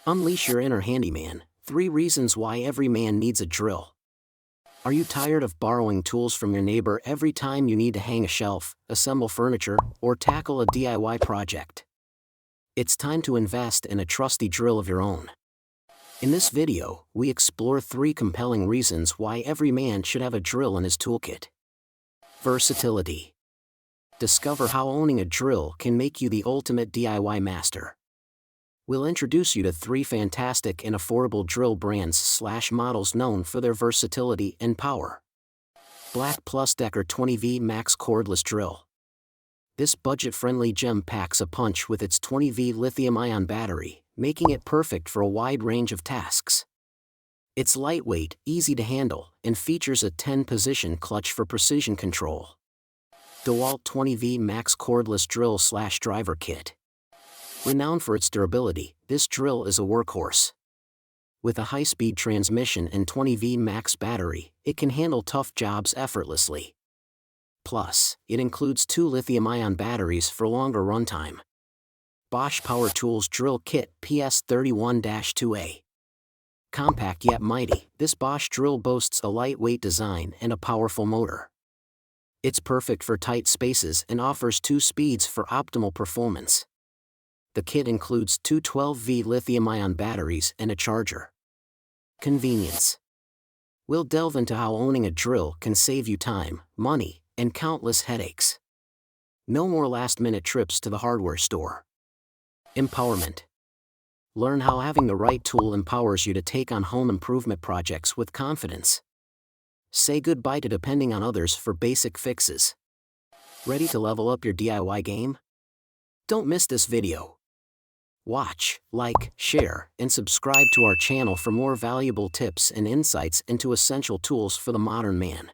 Unleash your inner handyman. 3 reasons why every man needs a drill. Are you tired of borrowing tools from your neighbor every time you need to hang a shelf, assemble furniture, or tackle a DIY project? It's time to invest in a trusty drill of your own. In this video, we explore 3 compelling reasons why every man should have a drill in his toolkit. Versatility. Discover how owning a drill can make you the ultimate DIY master. We'll introduce you to 3 fantastic and affordable drill brands/models known for their versatility and power. Black Plus Decker 20V Max Cordless Drill. This budget-friendly gem packs a punch with its 20V lithium-ion battery, making it perfect for a wide range of tasks. It's lightweight, easy to handle, and features a 10-position clutch for precision control. DeWalt 20V Max Cordless Drill/Driver Kit. Renowned for its durability, this drill is a workhorse. With a high-speed transmission and 20V max battery, it can handle tough jobs effortlessly. Plus, it includes 2 lithium-ion batteries for longer runtime. Bosch Power Tools Drill Kit PS31-2A. Compact yet mighty, this Bosch drill boasts a lightweight design and a powerful motor. It's perfect for tight spaces and offers 2 speeds for optimal performance. The kit includes 2 12V lithium-ion batteries and a charger. Convenience. We'll delve into how owning a drill can save you time, money, and countless headaches. No more last-minute trips to the hardware store. Empowerment. Learn how having the right tool empowers you to take on home improvement projects with confidence. Say goodbye to depending on others for basic fixes. Ready to level up your DIY game? Don't miss this video. Watch, like, share, and subscribe to our channel for more valuable tips and insights into essential tools for the modern man.